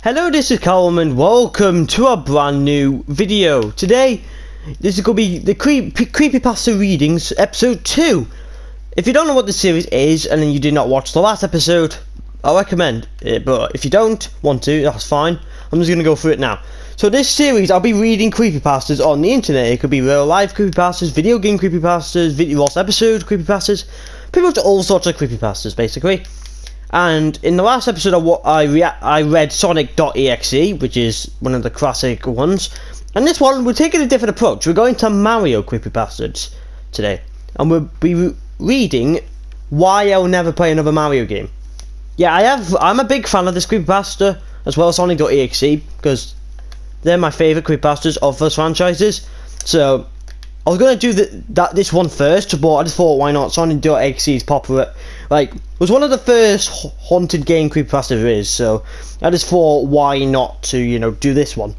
Hello, this is Callum and welcome to a brand new video. Today, this is going to be the Creepypasta Readings episode 2. If you don't know what the series is and then you did not watch the last episode, I recommend it, but if you don't want to, that's fine. I'm just going to go through it now. So this series, I'll be reading creepypastas on the internet. It could be real life creepypastas, video game creepypastas, lost episode creepypastas, pretty much all sorts of creepypastas basically. And in the last episode I read Sonic.exe, which is one of the classic ones. And this one, we're taking a different approach. We're going to Mario creepypastas today. And we'll be reading Why I'll Never Play Another Mario Game. Yeah, I'm a big fan of this creepypasta, as well as Sonic.exe, because they're my favourite creepypastas of those franchises. So I was going to do this one first, but I just thought, why not? Sonic.exe is popular. Like, it was one of the first haunted game creepypasta there is, so I just thought, why not to, do this one?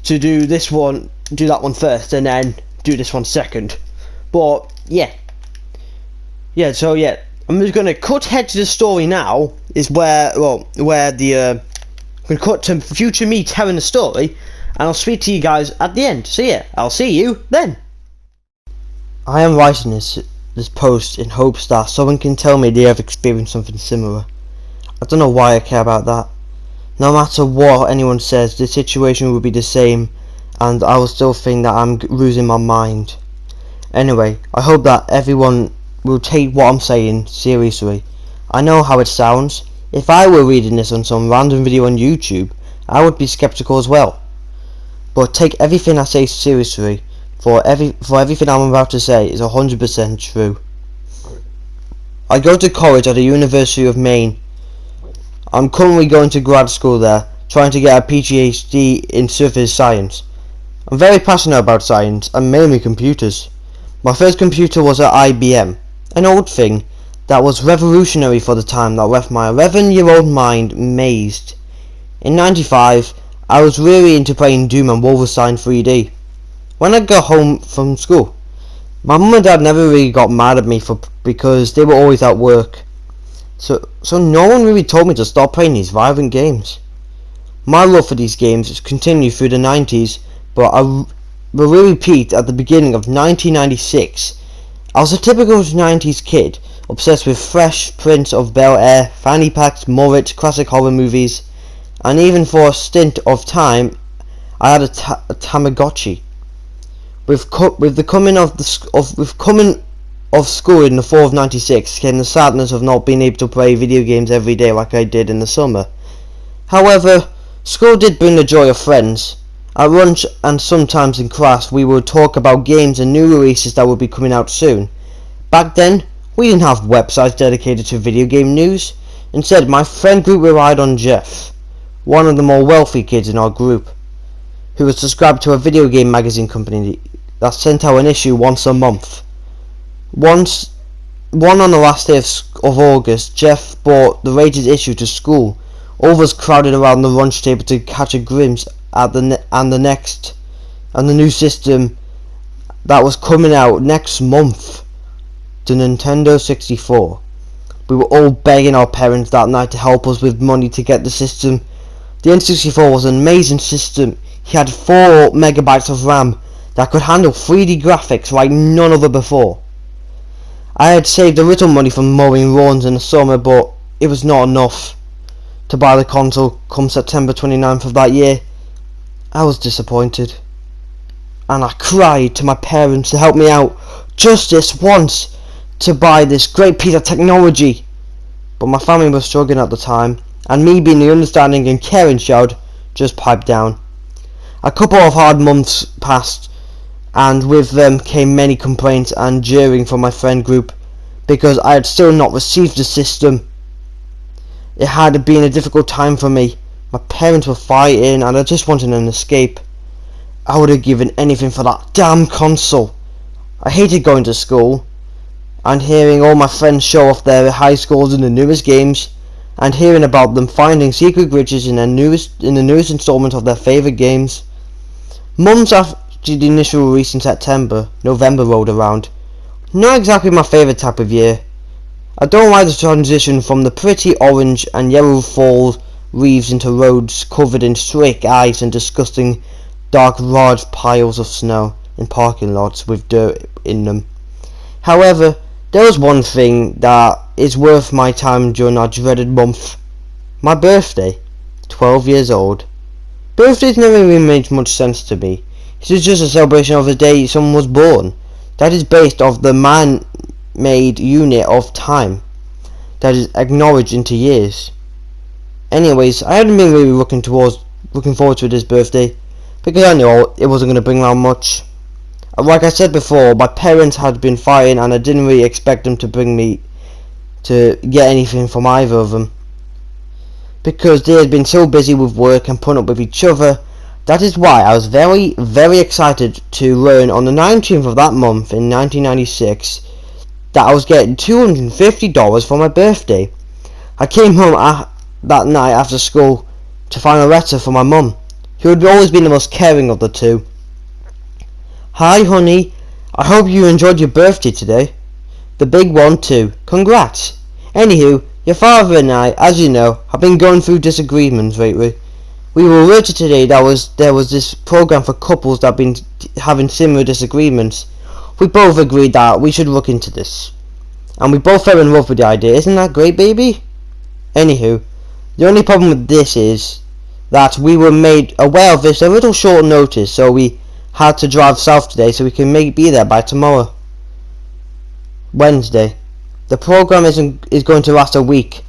To do this one, do that one first, and then do this one second. But, yeah. Yeah, so, yeah. I'm just going to cut head to the story now, is where the, I'm going to cut to future me telling the story, and I'll speak to you guys at the end. So, yeah, I'll see you then. I am writing this post in hopes that someone can tell me they have experienced something similar. I don't know why I care about that. No matter what anyone says, the situation will be the same, and I will still think that I'm losing my mind. Anyway, I hope that everyone will take what I'm saying seriously. I know how it sounds. If I were reading this on some random video on YouTube, I would be skeptical as well. But take everything I say seriously. For everything I'm about to say is 100% true. I go to college at the University of Maine. I'm currently going to grad school there, trying to get a PhD in surface science. I'm very passionate about science, and mainly computers. My first computer was at IBM, an old thing that was revolutionary for the time that left my 11-year-old mind mazed. In '95, I was really into playing Doom and Wolfenstein 3D. When I got home from school, my mum and dad never really got mad at me because they were always at work. So no one really told me to stop playing these violent games. My love for these games has continued through the 90s, but I really peaked at the beginning of 1996. I was a typical 90s kid, obsessed with Fresh Prince of Bel-Air, fanny packs, mullets, classic horror movies, and even for a stint of time, I had a Tamagotchi. With the coming of school in the fall of '96 came the sadness of not being able to play video games every day like I did in the summer. However, school did bring the joy of friends. At lunch and sometimes in class we would talk about games and new releases that would be coming out soon. Back then, we didn't have websites dedicated to video game news. Instead, my friend group relied on Jeff, one of the more wealthy kids in our group, who was subscribed to a video game magazine company that sent out an issue once a month. One on the last day of August, Jeff brought the rated issue to school. All of us crowded around the lunch table to catch a glimpse at the new system that was coming out next month, the Nintendo 64. We were all begging our parents that night to help us with money to get the system. The N64 was an amazing system. He had 4 megabytes of RAM that could handle 3D graphics like none other before. I had saved a little money from mowing lawns in the summer, but it was not enough to buy the console come September 29th of that year. I was disappointed, and I cried to my parents to help me out just this once to buy this great piece of technology. But my family was struggling at the time, and me being the understanding and caring child just piped down. A couple of hard months passed, and with them came many complaints and jeering from my friend group because I had still not received the system. It had been a difficult time for me. My parents were fighting and I just wanted an escape. I would have given anything for that damn console. I hated going to school and hearing all my friends show off their high scores in the newest games, and hearing about them finding secret glitches in the newest installment of their favourite games. Months after the initial release in September, November rolled around. Not exactly my favourite type of year. I don't like the transition from the pretty orange and yellow fall weaves into roads covered in thick ice and disgusting dark large piles of snow in parking lots with dirt in them. However, there was one thing that is worth my time during our dreaded month. My birthday. 12 years old. Birthdays never really made much sense to me. It is just a celebration of the day someone was born. That is based off the man-made unit of time that is acknowledged into years. Anyways, I hadn't been really looking forward to this birthday because I knew it wasn't going to bring around much. Like I said before, my parents had been fighting and I didn't really expect them to bring me to get anything from either of them, because they had been so busy with work and putting up with each other. That is why I was very, very excited to learn on the 19th of that month in 1996 that I was getting $250 for my birthday. I came home that night after school to find a letter from my mum, who had always been the most caring of the two. "Hi honey, I hope you enjoyed your birthday today. The big one too. Congrats. Anywho, your father and I, as you know, have been going through disagreements lately. We were alerted today that there was this program for couples that have been having similar disagreements. We both agreed that we should look into this. And we both fell in love with the idea. Isn't that great, baby? Anywho, the only problem with this is that we were made aware of this a little short notice, so we had to drive south today so we can be there by tomorrow, Wednesday. The program is going to last a week.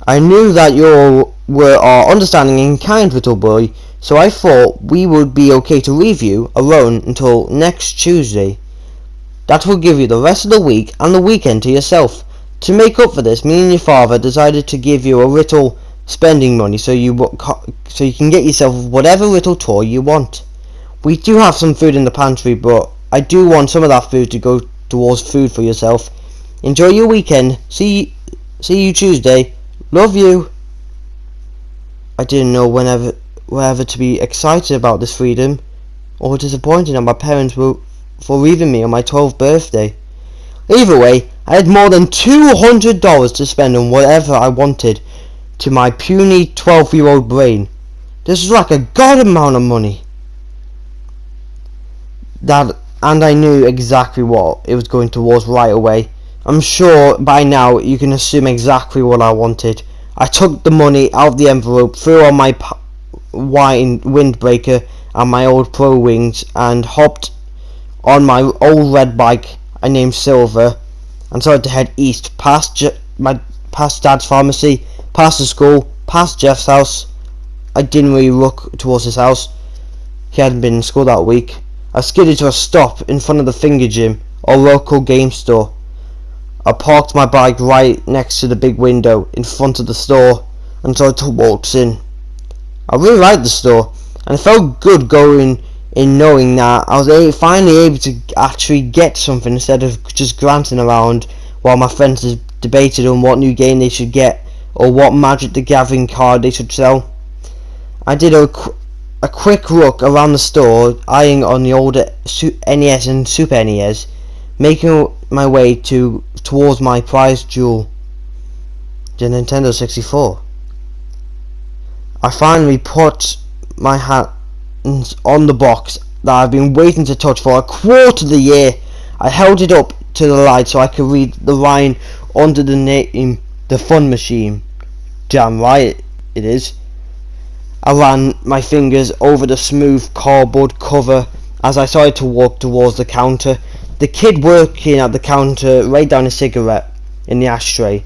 I knew that you were our understanding and kind little boy, so I thought we would be okay to leave you alone until next Tuesday. That will give you the rest of the week and the weekend to yourself. To make up for this, me and your father decided to give you a little spending money so you can get yourself whatever little toy you want. We do have some food in the pantry, but I do want some of that food to go towards food for yourself. Enjoy your weekend. See you Tuesday. Love you." I didn't know whether to be excited about this freedom or disappointed that my parents were for leaving me on my 12th birthday. Either way, I had more than $200 to spend on whatever I wanted to my puny 12-year-old brain. This was like a god amount of money. And I knew exactly what it was going towards right away. I'm sure by now you can assume exactly what I wanted. I took the money out of the envelope, threw on my white windbreaker and my old Pro Wings, and hopped on my old red bike I named Silver, and started to head east past Dad's pharmacy, past the school, past Jeff's house. I didn't really look towards his house. He hadn't been in school that week. I skidded to a stop in front of the Finger Gym, or local game store. I parked my bike right next to the big window in front of the store and started to walk in. I really liked the store, and it felt good going in knowing that I was finally able to actually get something instead of just glancing around while my friends debated on what new game they should get or what Magic the Gathering card they should sell. I did a quick look around the store, eyeing on the older NES and Super NES, making my way towards my prized jewel, the Nintendo 64. I finally put my hands on the box that I've been waiting to touch for a quarter of the year. I held it up to the light so I could read the line under the name, The Fun Machine. Damn right it is. I ran my fingers over the smooth cardboard cover as I started to walk towards the counter. The kid working at the counter laid down a cigarette in the ashtray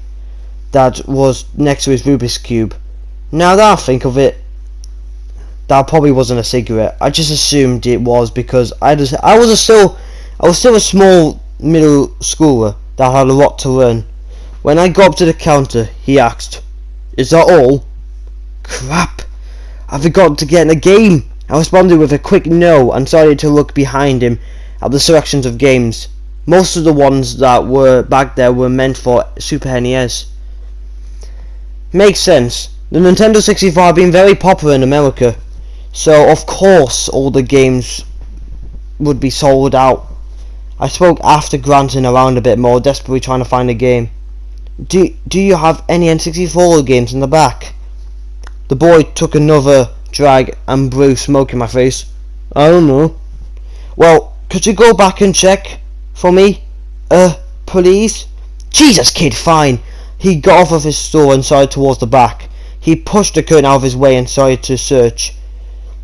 that was next to his Rubik's Cube. Now that I think of it, that probably wasn't a cigarette. I just assumed it was because I was still a small middle schooler that had a lot to learn. When I got up to the counter, he asked, "Is that all?" Crap! I forgot to get in a game. I responded with a quick no and started to look behind him at the selections of games. Most of the ones that were back there were meant for Super NES. Makes sense. The Nintendo 64 had been very popular in America, so of course all the games would be sold out. I spoke after glancing around a bit more, desperately trying to find a game. Do you have any N64 games in the back? The boy took another drag and blew smoke in my face. I don't know. Well, could you go back and check for me? Please? Jesus, kid, fine. He got off of his stool and started towards the back. He pushed the curtain out of his way and started to search.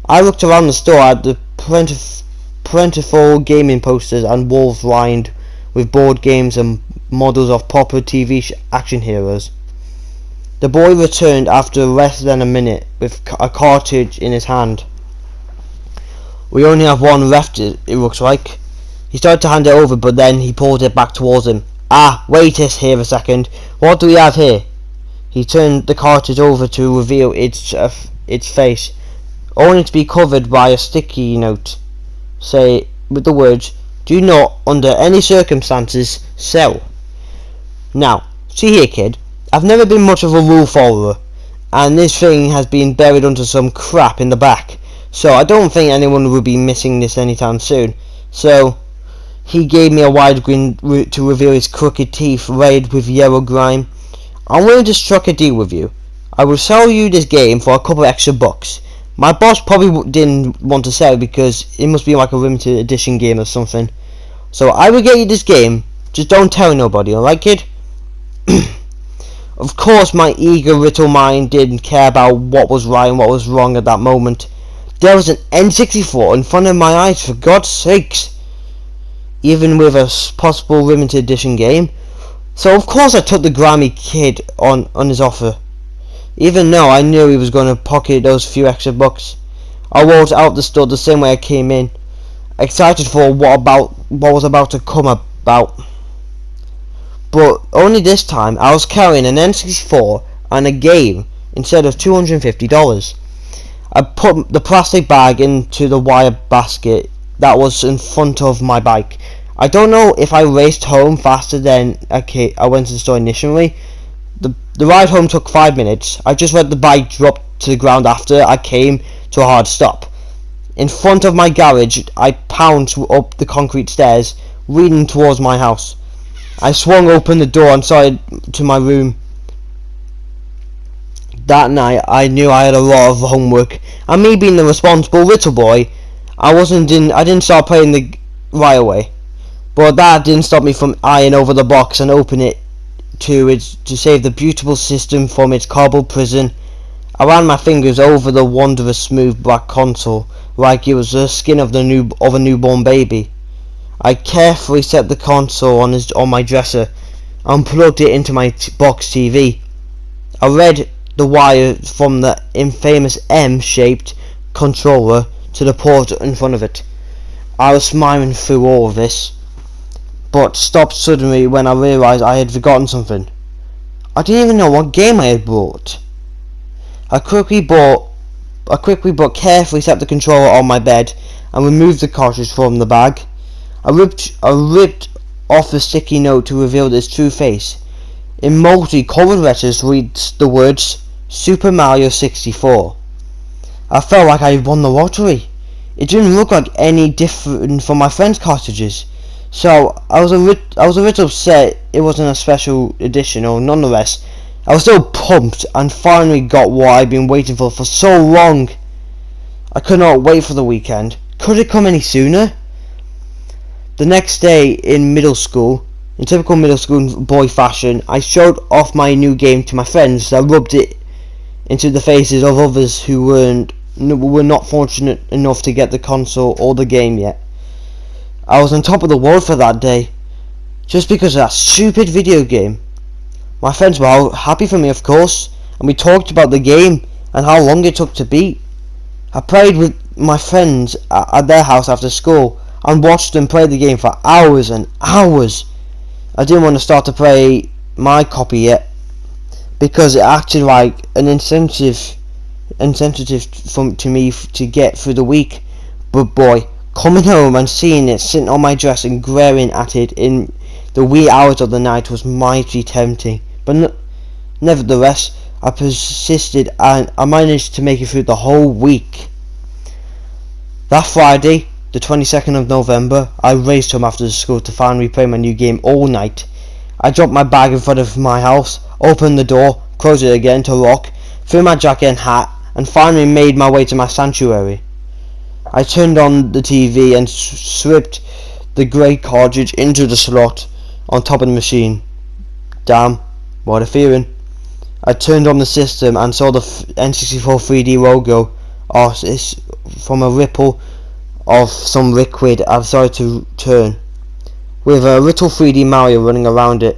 I looked around the store at the plentiful gaming posters and walls lined with board games and models of popular TV action heroes. The boy returned after less than a minute with a cartridge in his hand. We only have one left, it looks like. He started to hand it over, but then he pulled it back towards him. Ah, wait here a second. What do we have here? He turned the cartridge over to reveal its face, only to be covered by a sticky note, say with the words, "Do not, under any circumstances, sell." Now, see here, kid. I've never been much of a rule follower, and this thing has been buried under some crap in the back, so I don't think anyone will be missing this anytime soon. So, he gave me a wide grin to reveal his crooked teeth red with yellow grime. I'm willing to strike a deal with you. I will sell you this game for a couple extra bucks. My boss probably didn't want to sell it because it must be like a limited edition game or something. So I will get you this game, just don't tell nobody, alright, kid? Of course my eager little mind didn't care about what was right and what was wrong at that moment. There was an N64 in front of my eyes, for God's sakes. Even with a possible limited edition game. So of course I took the grimy kid on his offer. Even though I knew he was going to pocket those few extra bucks. I walked out the store the same way I came in, excited for what was about to come about. But only this time I was carrying an N64 and a game instead of $250. I put the plastic bag into the wire basket that was in front of my bike. I don't know if I raced home faster than I went to the store initially. The ride home took 5 minutes. I just let the bike drop to the ground after I came to a hard stop. In front of my garage, I pounced up the concrete stairs, leading towards my house. I swung open the door and started to my room. That night, I knew I had a lot of homework, and me being the responsible little boy, I didn't start playing right away. But that didn't stop me from eyeing over the box and open it to save the beautiful system from its cardboard prison. I ran my fingers over the wondrous smooth black console like it was the skin of a newborn baby. I carefully set the console on my dresser and plugged it into my box TV. I read the wire from the infamous M-shaped controller to the port in front of it. I was smiling through all of this, but stopped suddenly when I realised I had forgotten something. I didn't even know what game I had bought. I quickly but carefully set the controller on my bed and removed the cartridge from the bag. I ripped off the sticky note to reveal its true face. In multi-coloured letters reads the words Super Mario 64. I felt like I had won the lottery. It didn't look like any different from my friend's cartridges, so I was a little upset it wasn't a special edition. Or nonetheless, I was still pumped and finally got what I'd been waiting for so long. I could not wait for the weekend. Could it come any sooner? The next day in middle school, in typical middle school boy fashion, I showed off my new game to my friends. I rubbed it into the faces of others who were not fortunate enough to get the console or the game yet. I was on top of the world for that day, just because of that stupid video game. My friends were happy for me, of course, and we talked about the game and how long it took to beat. I played with my friends at their house after school and watched them play the game for hours and hours. I didn't want to start to play my copy yet, because it acted like an incentive to me to get through the week. But boy, coming home and seeing it sitting on my dress and glaring at it in the wee hours of the night was mighty tempting. But nevertheless, I persisted and I managed to make it through the whole week. That Friday, the 22nd of November, I raced home after school to finally play my new game all night. I dropped my bag in front of my house, opened the door, closed it again to lock, threw my jacket and hat, and finally made my way to my sanctuary. I turned on the TV and slipped the grey cartridge into the slot on top of the machine. Damn, what a feeling. I turned on the system and saw the N64 3D logo from a ripple of some liquid I've started to turn, with a little 3D Mario running around it.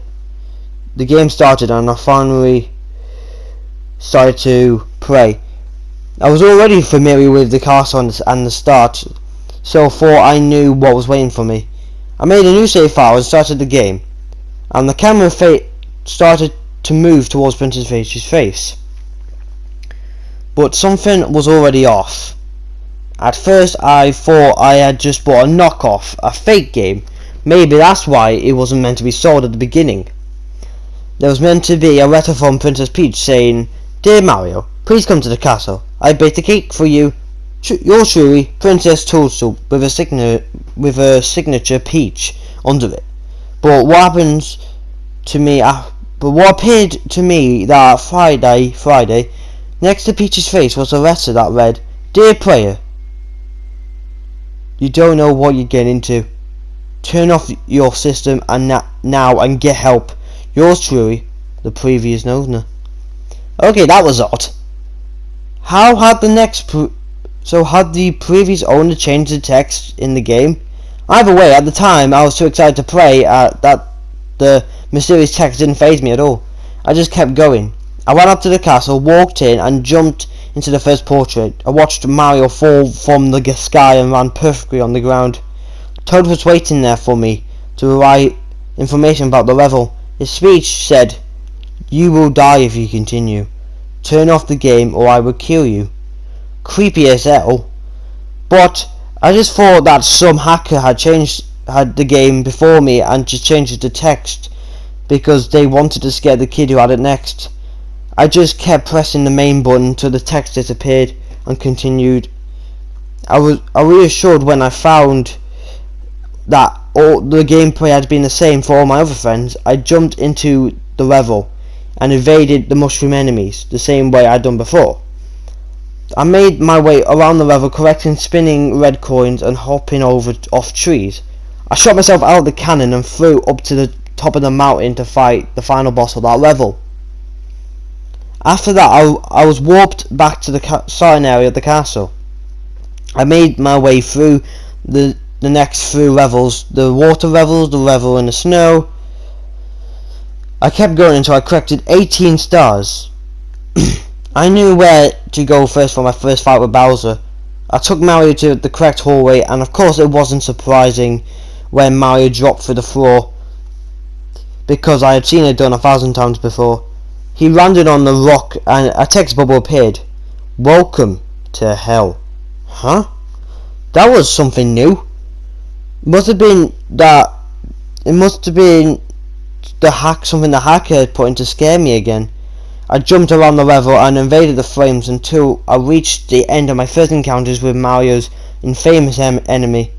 The game started and I finally started to play. I was already familiar with the castle and the start, so thought I knew what was waiting for me. I made a new save file and started the game, and the camera started to move towards Princess Peach's face. But something was already off. At first I thought I had just bought a knockoff, a fake game. Maybe that's why it wasn't meant to be sold at the beginning. There was meant to be a letter from Princess Peach saying, "Dear Mario, please come to the castle. I baked a cake for you. Yours truly, Princess Toadstool," with a signature Peach under it. But what appeared to me that Friday, next to Peach's face was a letter that read, "Dear Player, you don't know what you're getting into. Turn off your system now and get help. Yours truly, the previous owner." Okay, that was odd. How had had the previous owner changed the text in the game? Either way, at the time I was too excited to play that the mysterious text didn't faze me at all. I just kept going. I went up to the castle, walked in and jumped into the first portrait. I watched Mario fall from the sky and land perfectly on the ground. Toad was waiting there for me to write information about the level. His speech said, "You will die if you continue. Turn off the game or I will kill you." Creepy as hell. But I just thought that some hacker had the game before me and just changed the text because they wanted to scare the kid who had it next. I just kept pressing the main button until the text disappeared and continued. I was reassured when I found that all the gameplay had been the same for all my other friends. I jumped into the level and evaded the mushroom enemies the same way I'd done before. I made my way around the level, collecting spinning red coins and hopping off trees. I shot myself out of the cannon and flew up to the top of the mountain to fight the final boss of that level. After that, I was warped back to the starting area of the castle. I made my way through the next few levels, the water levels, the level in the snow. I kept going until I collected 18 stars. I knew where to go first for my first fight with Bowser. I took Mario to the correct hallway, and of course it wasn't surprising when Mario dropped through the floor, because I had seen it done 1,000 times before. He landed on the rock and a text bubble appeared. "Welcome to hell." Huh? That was something new. It must have been something the hacker had put in to scare me again. I jumped around the level and invaded the flames until I reached the end of my first encounters with Mario's infamous enemy.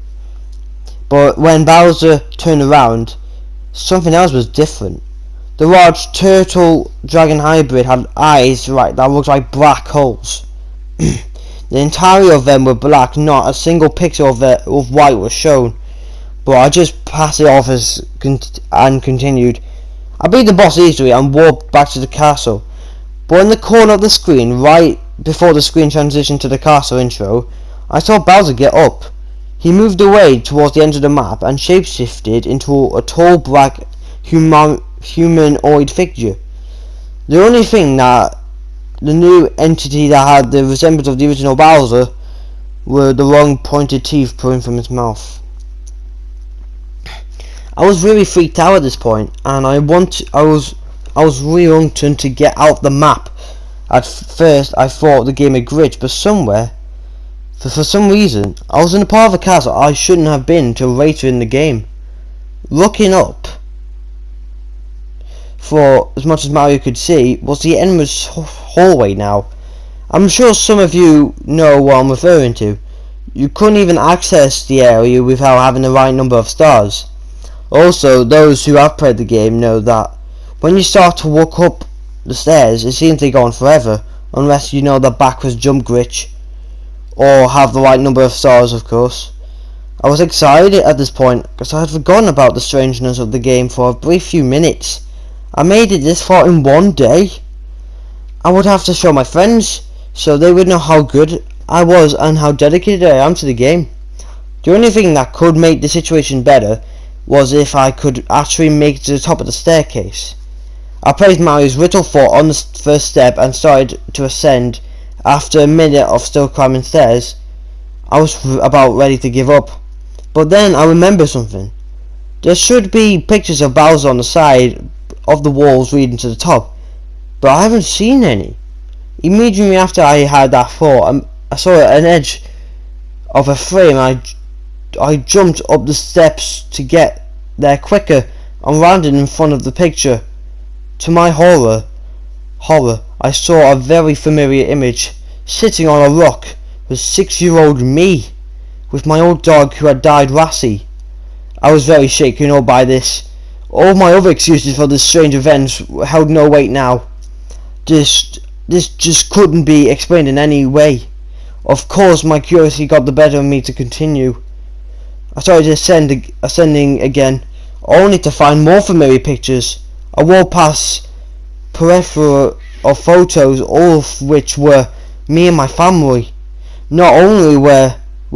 But when Bowser turned around, something else was different. The large turtle dragon hybrid had eyes that looked like black holes. The entirety of them were black, not a single pixel of white was shown. But I just passed it off and continued. I beat the boss easily and walked back to the castle. But in the corner of the screen, right before the screen transitioned to the castle intro, I saw Bowser get up. He moved away towards the end of the map and shapeshifted into a tall black humanoid figure. The only thing that the new entity that had the resemblance of the original Bowser were the long pointed teeth pouring from his mouth. I was really freaked out at this point, and I was reluctant to get out the map. At first I thought the game had glitched, but for some reason I was in a part of the castle I shouldn't have been until later in the game. Looking up, for as much as Mario could see, was the enemy's hallway now. I'm sure some of you know what I'm referring to. You couldn't even access the area without having the right number of stars. Also, those who have played the game know that when you start to walk up the stairs, it seems they go on forever. unless you know the backwards jump glitch, or have the right number of stars, of course. I was excited at this point, because I had forgotten about the strangeness of the game for a brief few minutes. I made it this far in one day. I would have to show my friends, so they would know how good I was and how dedicated I am to the game. The only thing that could make the situation better was if I could actually make it to the top of the staircase. I placed Mario's little foot on the first step and started to ascend. After a minute of still climbing stairs, I was about ready to give up. But then I remembered something. There should be pictures of Bowser on the side of the walls leading to the top, but I haven't seen any. Immediately after I had that thought, I saw an edge of a frame. I jumped up the steps to get there quicker and landed in front of the picture. To my horror, I saw a very familiar image. Sitting on a rock was 6-year-old me, with my old dog who had died, Lassie. I was very shaken up by this. All my other excuses for this strange event held no weight now. This just couldn't be explained in any way. Of course, my curiosity got the better of me to continue. I started ascending again, only to find more familiar pictures. I walked past plethora of photos, all of which were me and my family. Not only were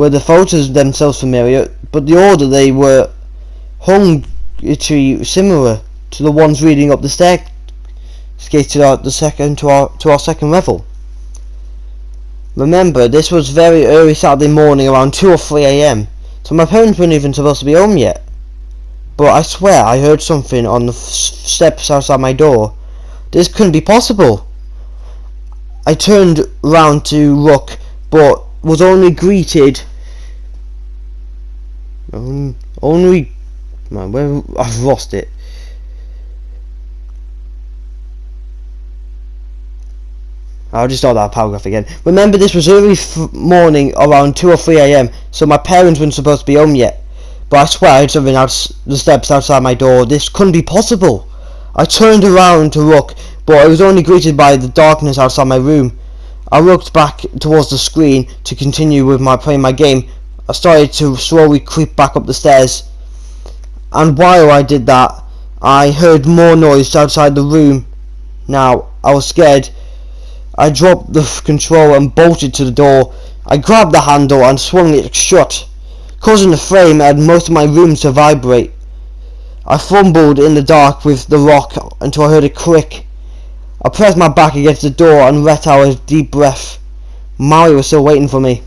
the photos themselves familiar, but the order they were hung to similar to the ones leading up the staircase to our second level. Remember, this was very early Saturday morning, around 2 or 3 a.m, so my parents weren't even supposed to be home yet. But I swear I heard something on the steps outside my door. This couldn't be possible. I turned round to look, but was only greeted. I've lost it. I'll just start that paragraph again. Remember, this was early morning, around 2 or 3 a.m, so my parents weren't supposed to be home yet. But I swear I heard something out the steps outside my door. This couldn't be possible. I turned around to look, but I was only greeted by the darkness outside my room. I looked back towards the screen to continue with playing my game. I started to slowly creep back up the stairs, and while I did that, I heard more noise outside the room. Now, I was scared. I dropped the control and bolted to the door. I grabbed the handle and swung it shut, causing the frame and most of my room to vibrate. I fumbled in the dark with the lock until I heard a click. I pressed my back against the door and let out a deep breath. Mario was still waiting for me.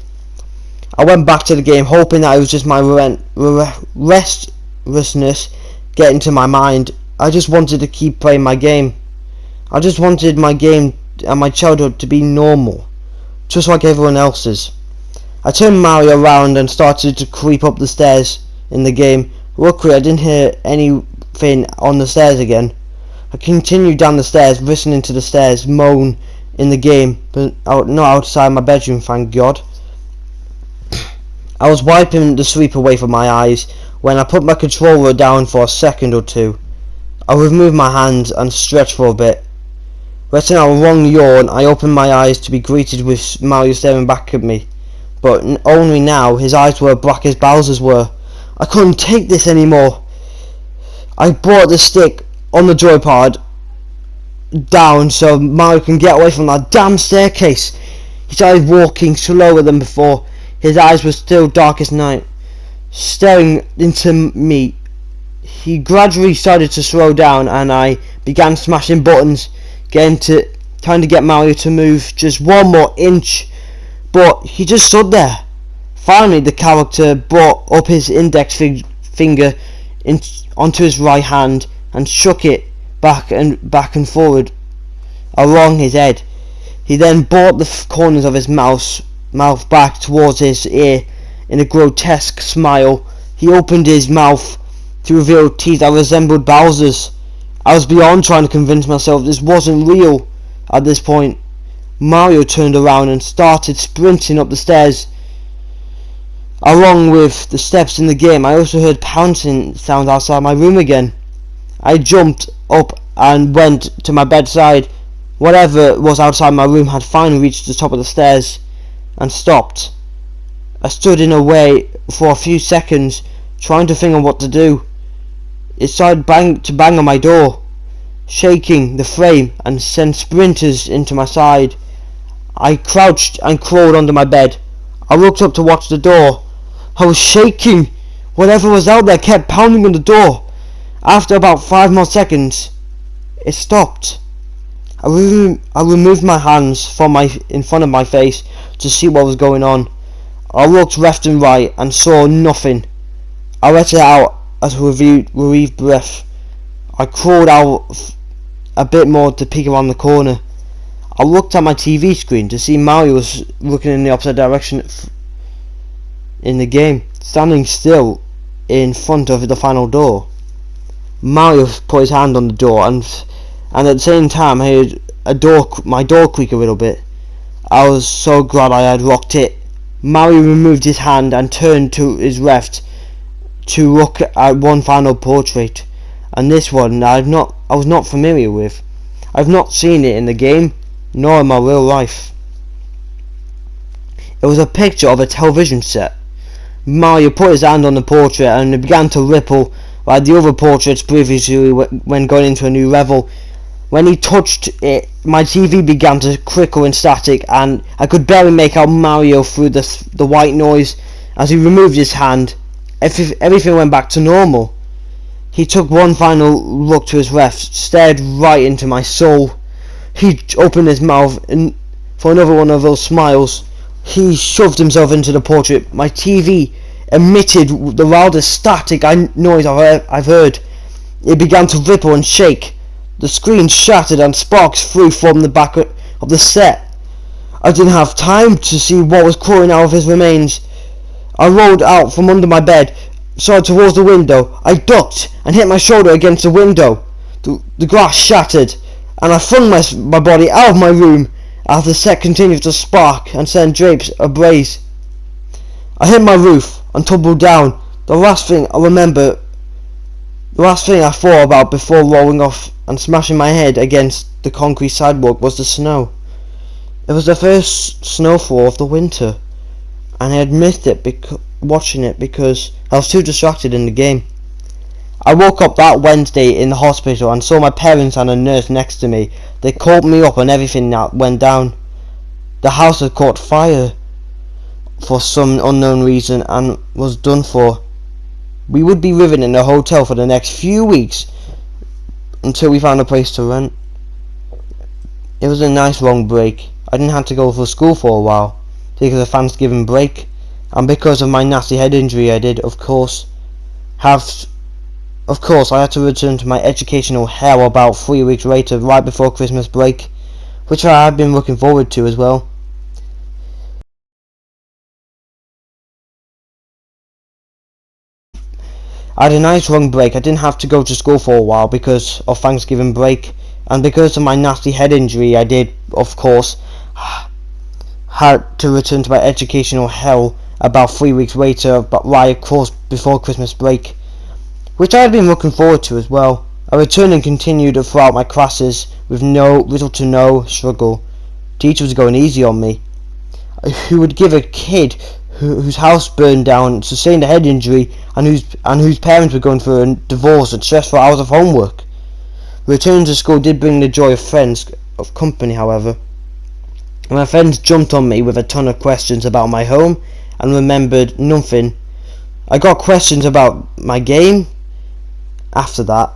I went back to the game, hoping that it was just my restlessness getting to my mind. I just wanted to keep playing my game. I just wanted my game and my childhood to be normal, just like everyone else's. I turned Mario around and started to creep up the stairs in the game. Luckily, I didn't hear anything on the stairs again. I continued down the stairs, listening to the stairs moan in the game, but not outside my bedroom, thank God. I was wiping the sleep away from my eyes when I put my controller down for a second or two. I removed my hands and stretched for a bit. Letting out a long yawn, I opened my eyes to be greeted with Mario staring back at me. But only now his eyes were black as Bowser's were. I couldn't take this anymore. I brought the stick on the joypad down so Mario can get away from that damn staircase. He started walking slower than before. His eyes were still dark as night, staring into me. He gradually started to slow down, and I began smashing buttons, trying to get Mario to move just one more inch. But he just stood there. Finally, the character brought up his index finger onto his right hand and shook it back and forward along his head. He then brought the corners of his mouth back towards his ear in a grotesque smile. He opened his mouth to reveal teeth that resembled Bowser's. I was beyond trying to convince myself this wasn't real at this point. Mario turned around and started sprinting up the stairs. Along with the steps in the game, I also heard pouncing sounds outside my room again. I jumped up and went to my bedside. Whatever was outside my room had finally reached the top of the stairs and stopped. I stood in a way for a few seconds, trying to think of what to do. It started to bang on my door, shaking the frame and sent splinters into my side. I crouched and crawled under my bed. I looked up to watch the door. I was shaking. Whatever was out there kept pounding on the door. After about 5 more seconds, it stopped. I removed my hands from in front of my face to see what was going on. I looked left and right and saw nothing. I let it out as a relieved breath. I crawled out a bit more to peek around the corner. I looked at my TV screen to see Mario was looking in the opposite direction in the game, standing still in front of the final door. Mario put his hand on the door and at the same time I heard my door creak a little bit. I was so glad I had locked it. Mario removed his hand and turned to his left to look at one final portrait, and this one I was not familiar with. I've not seen it in the game, nor in my real life. It was a picture of a television set. Mario put his hand on the portrait and it began to ripple like the other portraits previously when going into a new level. When he touched it, my TV began to crackle in static and I could barely make out Mario through the white noise. As he removed his hand, everything went back to normal. He took one final look to his left, stared right into my soul. He opened his mouth and for another one of those smiles. He shoved himself into the portrait. My TV emitted the loudest static noise I've heard. It began to ripple and shake. The screen shattered and sparks flew from the back of the set. I didn't have time to see what was crawling out of his remains. I rolled out from under my bed, started towards the window. I ducked and hit my shoulder against the window. The glass shattered and I flung my body out of my room as the set continued to spark and send drapes ablaze. I hit my roof and tumbled down. The last thing I thought about before rolling off and smashing my head against the concrete sidewalk was the snow. It was the first snowfall of the winter, and I had missed it watching it because I was too distracted in the game. I woke up that Wednesday in the hospital and saw my parents and a nurse next to me. They called me up and everything that went down. The house had caught fire for some unknown reason and was done for. We would be living in a hotel for the next few weeks until we found a place to rent. It was a nice long break. I didn't have to go to school for a while because of Thanksgiving break, and because of my nasty head injury I did, of course, I had to return to my educational hell about 3 weeks later, right before Christmas break, which I had been looking forward to as well. I had a nice long break. I didn't have to go to school for a while because of Thanksgiving break, and because of my nasty head injury I did, of course, had to return to my educational hell about 3 weeks later, but right of course before Christmas break, which I had been looking forward to as well. I returned and continued throughout my classes with little to no struggle. Teacher was going easy on me. Who would give a kid whose house burned down, sustained a head injury, and whose parents were going through a divorce and stressful hours of homework? Returning to school did bring the joy of company, however. My friends jumped on me with a ton of questions about my home and remembered nothing. I got questions about my game after that.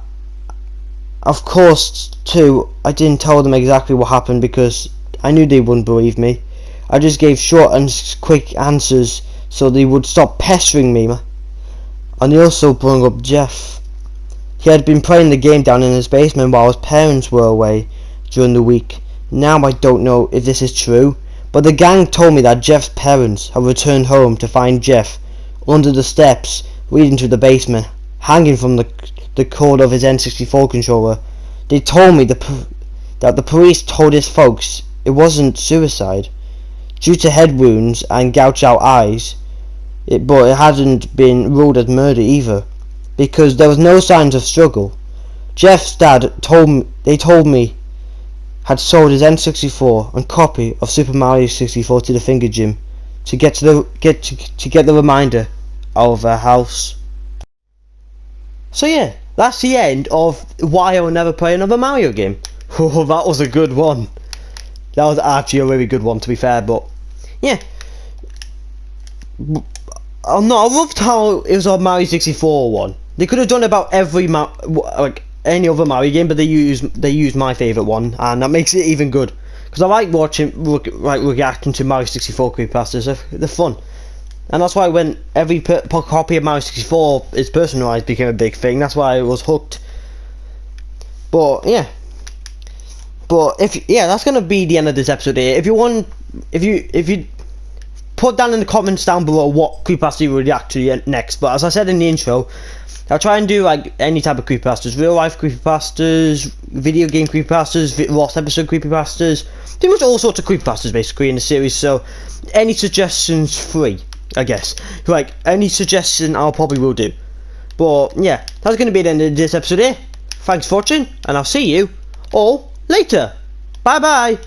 Of course, too, I didn't tell them exactly what happened because I knew they wouldn't believe me. I just gave short and quick answers so they would stop pestering me. And they also brought up Jeff. He had been playing the game down in his basement while his parents were away during the week. Now I don't know if this is true, but the gang told me that Jeff's parents had returned home to find Jeff under the steps leading to the basement, hanging from the cord of his N64 controller. They told me that the police told his folks it wasn't suicide due to head wounds and gouged out eyes, but it hadn't been ruled as murder either, because there was no signs of struggle. Jeff's dad told me had sold his N64 and copy of Super Mario 64 to the Finger Jim to get the reminder of a house. So yeah, that's the end of why I will never play another Mario game. Oh, that was a good one. That was actually a really good one, to be fair. But yeah, I loved how it was on Mario 64 one. They could have done about every like any other Mario game, but they used my favourite one, and that makes it even good. Because I like reacting to Mario 64 creepypastas. They're fun, and that's why when every copy of Mario 64 is personalised became a big thing. That's why I was hooked. But yeah, that's gonna be the end of this episode here. If you put down in the comments down below what creepypasta you would react to next. But as I said in the intro, I'll try and do like any type of creepypastas, real life creepypastas, video game creepypastas, lost episode creepypastas, pretty much all sorts of creepypastas basically in the series. So any suggestions free, I guess. Like any suggestion I'll probably will do. But yeah, that's going to be the end of this episode here. Thanks for watching, and I'll see you all later. Bye bye.